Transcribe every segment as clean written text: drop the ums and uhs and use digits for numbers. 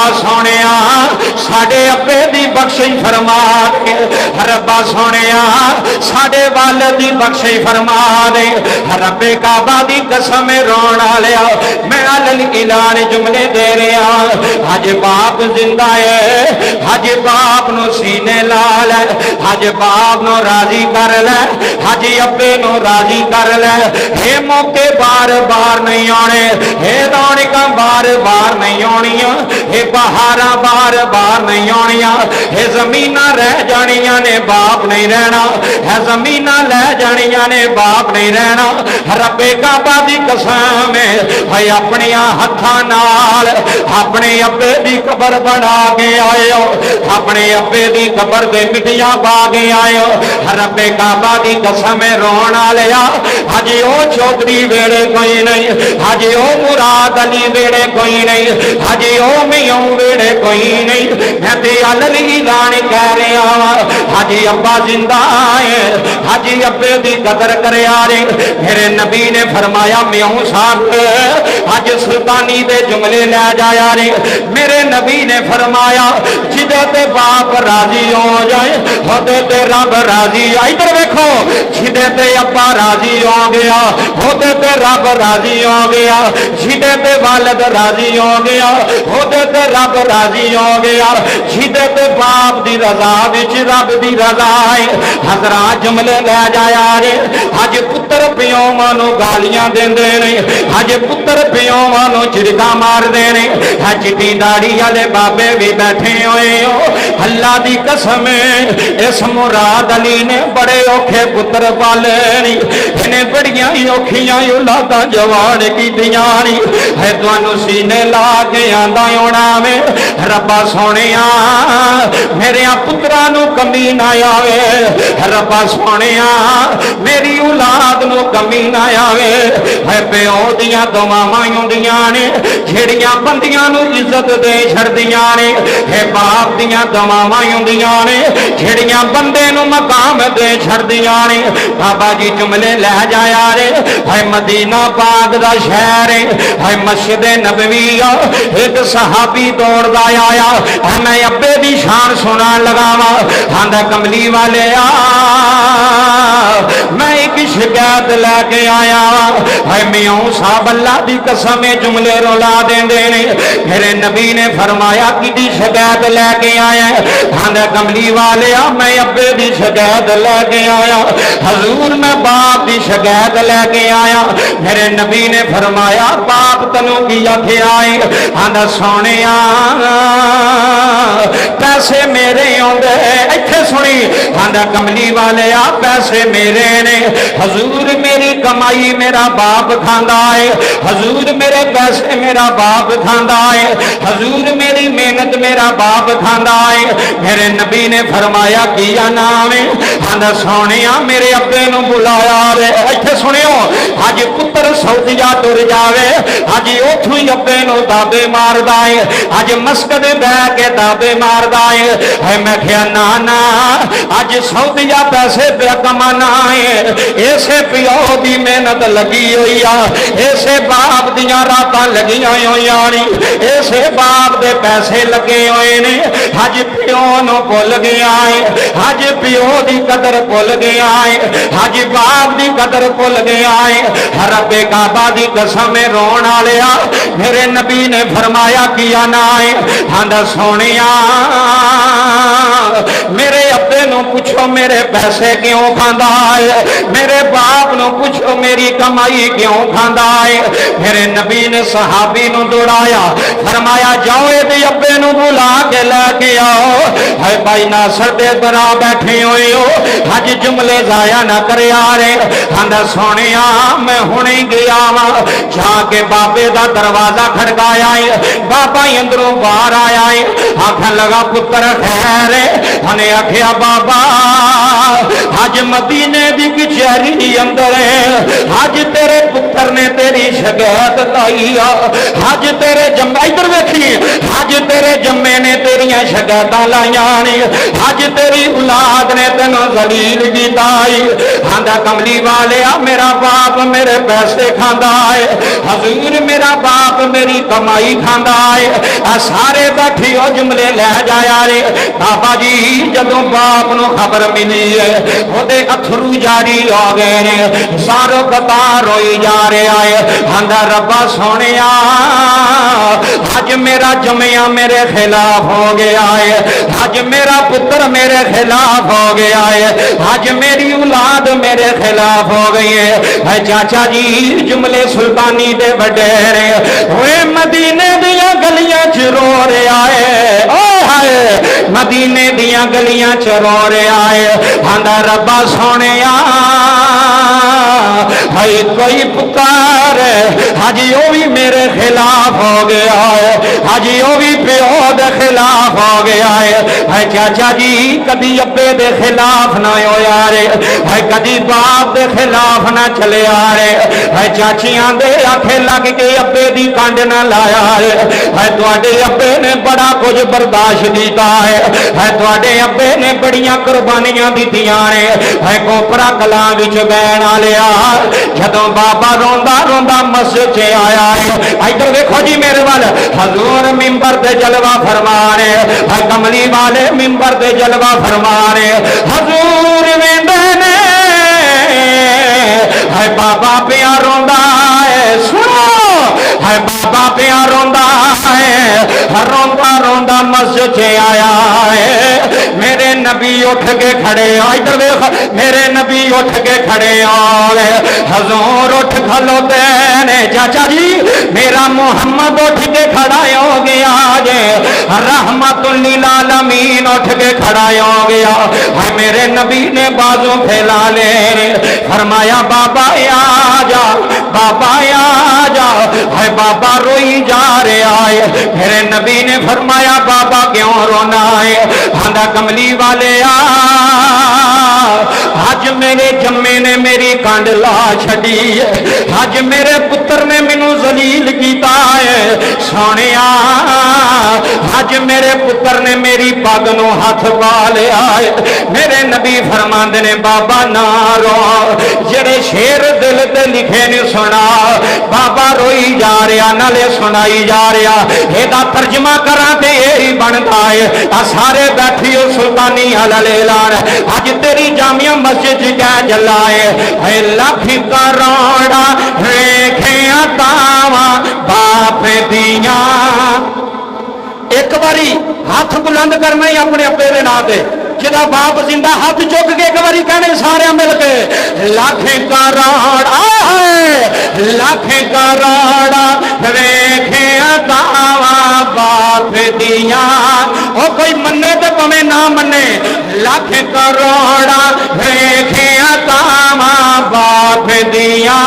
रब्बा सोनिया साडे अब्बे दी बख्शिश फरमा दे, रब्बा सोनिया साडे वालिद दी बख्शिश फरमा दे। रब्बे काबा दी कसम रोण वालिया मैं अल ऐलान जुमले दे रहा। हज बाप जिंदा है, हज बाप नु सीने ला ले, हज बाप नु राजी कर ले, हज अब्बे नु राजी कर ले। हे मौके बार बार नहीं आने, हे रौनकां बार बार नहीं आनियां, हे बहारा बार बार नहीं आनियां। हे जमीना रह जानियां ने बाप नहीं रहना, है जमीना ले जानियां ने बाप नहीं रहना। रब्बे काबा दी कसम है अपने हत्थां नाल अपने अब्बे दी कबर बना के आए हो, अपने अब्बे दी कबर दे मिट्टियां पा के आए हो। रब्बे काबा दी कसम रोण वालिया हजे ओ चौधरी वेड़े कोई नहीं, हजे ओ मुराद अली वेड़े कोई नहीं, हजे ओ मियां वेड़े कोई नहीं। मैं ते अल ऐलान कह रहा वा हजे अब्बा जिंदा है, हजे अब्बे दी कदर करे आ रे। मेरे नबी ने फरमाया म्याऊं साहब अज सुल्तानी दे जुमले लै जाया रे। मेरे नबी ने फरमाया जिदे ते बाप राजी हो जाए होदे ते रब राजी। इधर देखो जिदे ते अब्बा राजी हो गया होदे ते रब राजी हो गया, जिदे ते वालिद राजी हो गया होदे ते रब राजी हो गया, जिदे ते बाप दी रजा विच रब दी रजा है। हजरात जुमले लै जाया रे। अज पुत्र पिओ मानो गालियां देंदे ने, अज पुत्र पिओ मानो झिड़का मारदे ने। चिट्टी दाड़ी वाले बाबे भी बैठे हुए हो। अल्लाह दी कसम इस मुराद अली ने बड़े औखे पुत्र पाले नी, इन्हें बड़ियां औखियां औलादां जवान कीतियां नी। है तुहानू सीने ला के आंदा होना वे रब्बा सोनिया मेरे पुत्रां नू कमी ना आवे, रब्बा सोनिया मेरी औलाद नू कमी ना आवे। है प्यो दियां दुआवां हुंदियां ने जेड़ियां बंदियां नू इज्जत दे छड़दियां ने, हे बाप दियां दुआवां हुंदियां ने जेड़ियां बंदे नू मकाम दे छड़दियां ने। बाबा जी जुमले लै जाया रे। है मदीना पाक दा शहर है, मस्जिद नबवी एक सहाबी दौड़दा आया। मैं अब्बे दी शान सुनान लगा वा। आंदा कमली वाले मैं एक शिकायत लैके आया। है म्याऊं साहब अल्लाह दी कसम जुमले रोला देंदे ने। मेरे नबी ने फरमाया कि शिकायत लैके आया। आंदा कमली वाले मैं अब्बे दी शिकायत लैके आया, हजूर मैं बाप दी शिकायत लैके आया। मेरे नबी ने फरमाया बाप तनू की आख्या है? आंदा सोनिया पैसे मेरे आउंदे। इत्थे सुनी आंदा कमली वाले पैसे मेरे ने, हजूर मेरी कमाई मेरा बाप खांदा है, हजूर मेरे पैसे मेरा बाप खांदा है, हजूर मेरी मेहनत मेरा बाप खांदा है। मेरे नबी ने फरमाया किया नाम है? आंदा सोनिया मेरे अब्बे नू बुलाया रे। इत्थे सुनियो अज पुत्र सऊदिया तुर जावे अज उथों ही अब्बे नू दाबे मारदा है, अज मस्कद बह के दाबे मारदा है। मैं क्या ना ना अज सऊदिया पैसे पे कमाना है, ऐसे प्यो की मेहनत लगी हुई आ, ऐसे बाप दियां रातां लगियां होइयां नी, ऐसे बाप दे पैसे लगे हुए ने। अज प्यो नू भुल गया है, अज प्यो की कदर भुल गया है, अज बाप की कदर भुल गया है। रब्बे काबा की कसम रोण वालिया मेरे नबी ने फरमाया किया ना है? आंदा सोनिया मेरे अब्बे नू पूछो मेरे पैसे क्यों खांदा है, मेरे बाप नू पूछो मेरी कमाई क्यों खांदा है। मेरे नबी ने सहाबी नू दौड़ाया, फरमाया जाओ ये अब्बे नू बुला के लेके आओ। है भाई नासर दे बरा बैठे हुए हो, अज जुमले जाया ना करे आ रहे। आंदा सोनिया मैं हुणे गया वा जाके बाबे दा दरवाजा खड़काया है, बाबा अंदरों बाहर आया है। आखन लगा पुत्र खैर? हने आख्या बाबा अज मदीने दी कचहरी अंदर है, अज तेरे पुत्र ने तेरी शिकायत लाई, अज तेरे जम्मे इधर देखी अज तेरे जम्मे ने तेरिया शिकायतां लाइया ने, अज तेरी औलाद ने तेनों जलील कीता है। आंदा कमली वालिया मेरा बाप मेरे पैसे खांदा है, हजूर मेरा बाप मेरी कमाई खांदा है। आ सारे बैठी ओ जुमले लै जाया रे। बाबा जी जदों बाप नूं खबर मिली है ओदे अथरू जारी हो गए ने, सारो कतार रोई जा रहा है। आंदा रब्बा सोनिया अज मेरा जमिया मेरे खिलाफ हो गया है, अज मेरा पुत्र मेरे खिलाफ हो गया है, अज मेरी औलाद मेरे खिलाफ हो गई है। चाचा जी जुमले सुल्तानी दे वडेरे हुए मदीने दिया गलियां च रो रहा है, ओ हाय मदीने दिया गलियां च रो रहा है। आंदा रब्बा सोनिया भाई कोई पुकार हाजी वो भी मेरे खिलाफ हो गया है, हाजी वो भी प्यो दे खिलाफ हो गया है। भाई चाचा जी कभी अब्बे दे खिलाफ ना होया रे, भाई कभी बाप दे खिलाफ ना चले आ रे। भाई चाचियां दे आखे लग के अब्बे दी कंड ना लाया रे। भाई तुहाडे अब्बे ने बड़ा कुछ बर्दाश्त किया है, भाई तुहाडे अब्बे ने बड़ियां कुर्बानियां दित्तियां ने। भाई कोपरा कलां विच बैण वालिया जदों बाबा रोंदा रोंदा मस्जिद च आया है, इधर देखो जी मेरे वाल हजूर मिंबर ते जलवा फरमा रहे, भाई कमली वाले मिंबर ते जलवा फरमा रहे। हजूर वेंदे ने है बाबा पिया रोंदा है, सुनो है बाबा पिया रोंदा है, रोंदा रोंदा मस्जिद च आया है। मेरे नबी उठ के खड़े, इधर देख मेरे नबी उठ के खड़े आए, हजूर उठ खलोते ने। चाचा जी मेरा मोहम्मद उठ के खड़ा हो गया जे, रहमतुल लिल आलमीन उठ के खड़ा हो गया है। मेरे नबी ने बाजू फैला ले फरमाया बाबा आ जा, बाबा आ जा। है बाबा रोई जा रहा है। मेरे नबी ने फरमाया बाबा क्यों रोना है? आंदा कमली वाले आज मेरे जम्मे ने मेरी कंड ला छड़ी है, आज मेरे पुत्र ने मैनू जलील किया है। सोने आज मेरे पुत्र ने मेरी पग नू हाथ पा लिया है। मेरे नबी फरमांदे ने बाबा ना रो, जेड़े शेर दिल ते लिखे ने सुना। बाबा रोई जा रहा नाले सुनाई जा रहा, एदा तर्जमा करा ते यही बनता है। आ सारे बैठी हो सुल्तानी हलले लान, अज तेरी जामिया मस्जिद क्या जलाए है। लख करोड़ा रेखिया तावा बाप दिया। एक बारी हाथ बुलंद करना ही अपने अपने दे नां ते, जिदा बाप जिंदा हाथ चुक के एक बारी कहने सारे मिल के लख करोड़ा, लख करोड़ा रेखिया तावा बाप दिया। ओ कोई मन्ने तो पवे ना मन्ने, लख करोड़ा रेखिया तावा बाप दिया।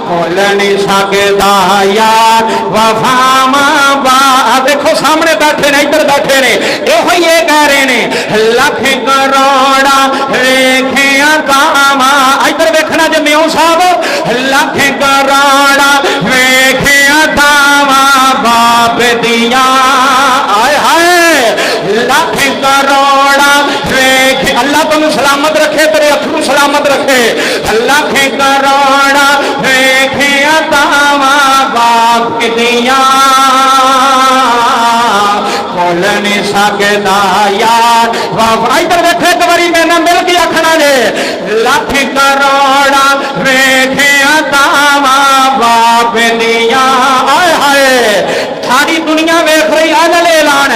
भुल नहीं सकदा यार वफावा बा। देखो सामने बैठे ने, इधर बैठे ने, यो ये कह रहे ने लख करोड़ा रेखिया तावा। इधर देखना जे म्यों साहब, लख करोड़ा रेखिया तावा बाप दिया। आए हाय लख करोड़ा रेख, अल्लाह तुम सलामत रखे, तेरे अथरू सलामत रखे। लख करोड़ा रेखिया तावा बाप दिया। भुल नहीं सकदा यार बाबा। इधर बैठे एक बारी मैंने मिल के आखना जे लख करोड़ा रेखिया तावा बाप दिया। आए हाय सारी दुनिया वेख रही अगल ऐलान,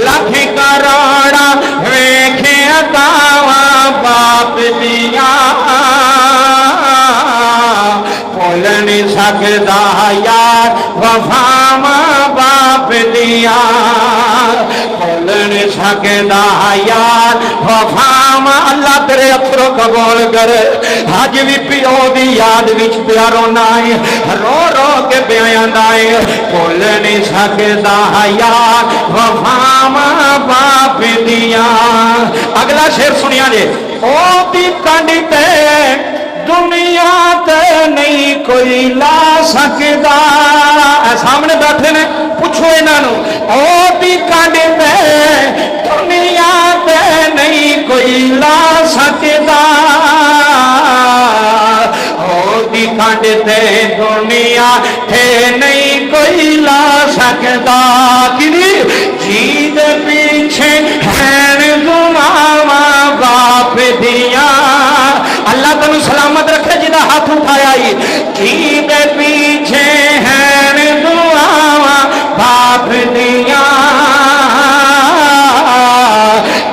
लख करोड़ा रेखिया तावा बाप दिया। भुल नहीं सकदा यार वफावा बाप दिया। भुल नहीं सकदा यार वफावा। अल्लाह तेरे अथरों कबूल करे। अज भी पिओ दी याद विच पिया रोना है, रो रो के पियांदा है। भुल नहीं सकदा यार वफावा बाप दिया। अगला शेर सुनिया जे, ओ दी कंड ते दुनिया ते नहीं कोई ला सकदा। सामने बैठे ने, पूछो इन्हों ओदी कंड पे दुनिया ते नहीं कोई ला सकता ओदी कंड ते दुनिया ते नहीं कोई ला सकता कि जी दे पीछे हैन गुमावा बाप दिया अल्लाह तेन सलामत रखे जिदा हाथ उठाया ही जी दे पीछे हैन गुमावा बाप दिया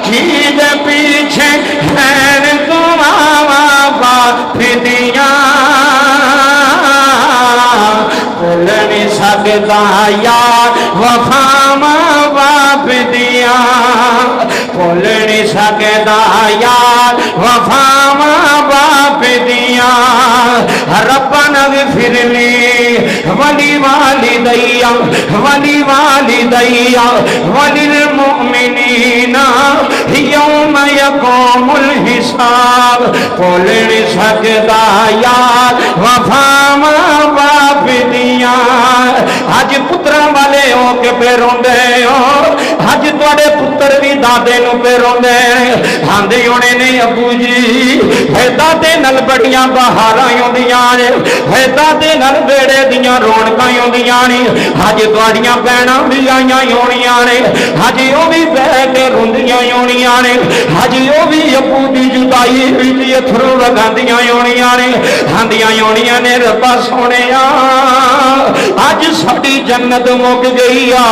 जी दे पीछे हैन गुमावा बाप दिया भुल नहीं सकता यार वफा मां बाप दिया भुल नहीं सकता यार वफा मां बाप दिया रब्बना ग़फ़िरली वली वालिदैया वलिल मुमिनीना यौम यक़ूमुल हिसाब भुल नहीं सकता यार वफा मां बाप दिया अज पुत्रा वाले हो के पे रोंदे हो अज तुहाडे पुत्र भी दादे नूं पे रोंदे आंदे होने ने अबू जी है दादे नाल बड़ियां बहारां आउंदियां ने है दादे नाल बेड़े दियां रौनकां आउंदियां ने अज तुहाडियां भैणां भी आईयां होणियां ने अज ओह भी बह के रोंदियां होणियां ने अज ओह भी अबू दी जुदाई विच अथरू वगांदियां होणियां ने आंदियां होणियां ने रब्बा सोहणिया अज साडी जन्नत मुक गई आ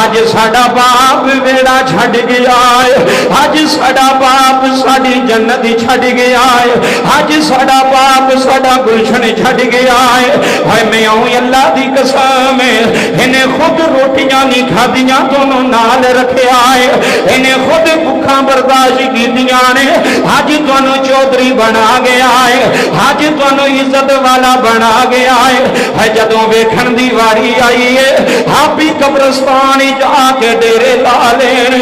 अज साडा बाप बेड़ा छड़ गया है अज साडा बाप साडी जन्नत छड़ गया है अज साडा बाप साडा गुलशन छड़ गया है हाय मैं आऊं अल्लाह दी कसम इन्हें खुद रोटियां नहीं खादियां दोनों नाल रखिया है इन्हें खुद भुखा बर्दाश्त कीतियां ने अज तुहानू चौधरी बना गया है अज तुहानू इज्जत वाला बना गया है जदों वेखण दी वारी आई है आप ही कब्रस्तान जाके डेरे ला लेन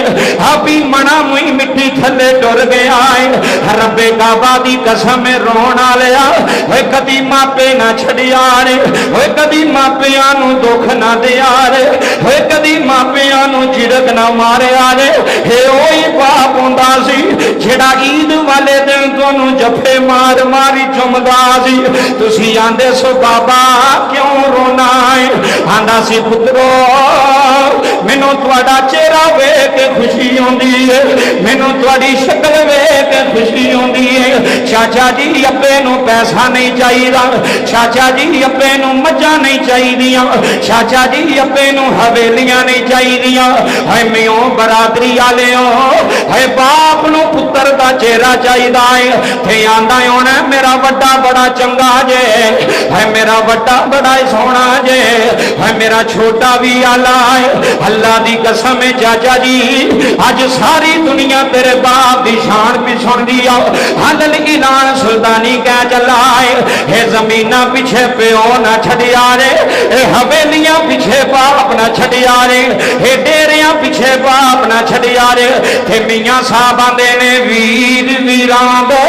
आप ही मना मुई मिट्टी थले टुर गया है रब्बे काबा दी कसम रोन आलिया वे कदी मापे ना छड़िया रे वे कदी मापियां नू दुख ना दिया रे वे कदी मापियां नू झिड़क ना मारिया रे हे ओही बाप हुंदा सी जेड़ा ईद वाले दिन तुहानू जफे मार मारी चुमदा सी तुसी आंदे सो बाबा क्यों रोना है आंदा सी पुत्रो मैनू तुहाडा चेहरा वेख के खुशी आउंदी है मैनू तुहाडी शक्ल वेख के खुशी आउंदी है चाचा जी अब्बे नू पैसा नहीं चाहिदा चाचा जी अब्बे नू मज्जां नहीं चाहिदियां चाचा जी अब्बे नू हवेलियां नहीं चाहिदियां हाय मैं बरादरी वाले हो हाय बाप नू पुत्र दा चेहरा चाहिदा है ते आंदा होना मेरा वड्डा बड़ा चंगा जे हाय मेरा वड्डा बड़ा सोहना जे हाय मेरा छोटा भी आला है अल्लाह दी कसम है चाचा जी अज सारी दुनिया तेरे बाप दी शान भी सुन दी हल इलान सुल्तानी कह चला है जमीना पीछे प्यो ना छड़िया रे हवेलियां पीछे बाप ना छड़िया रे डेरिया पीछे बाप ना छड़िया रे थे मियां साहब आंदे ने वीर वीरां दे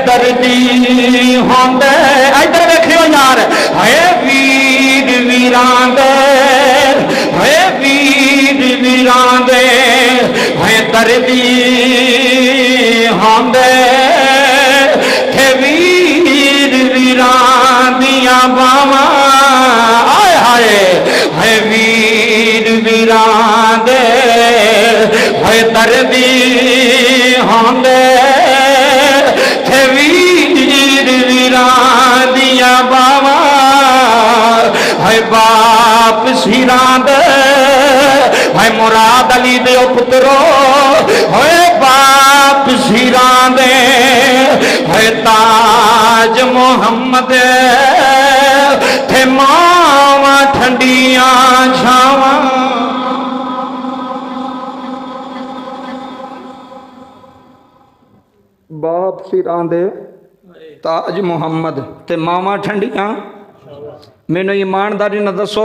दर्दी होंदे इधर देखियो यार है वीर वीरां दे है वीर वीरां दे है दर्दी होंदे थे वीर वीरां दियां बावां आए हाय है वीर वीरां दे है दर्दी होंदे बाबा है बाप सिरां दे है मुराद अली दे पुत्रो है बाप सिरां दे है ताज मोहम्मद थे मावा ठंडियां छावां बाप सिरां दे ताज मुहम्मद ते मावा ठंडियां मैनू ईमानदारी न दसो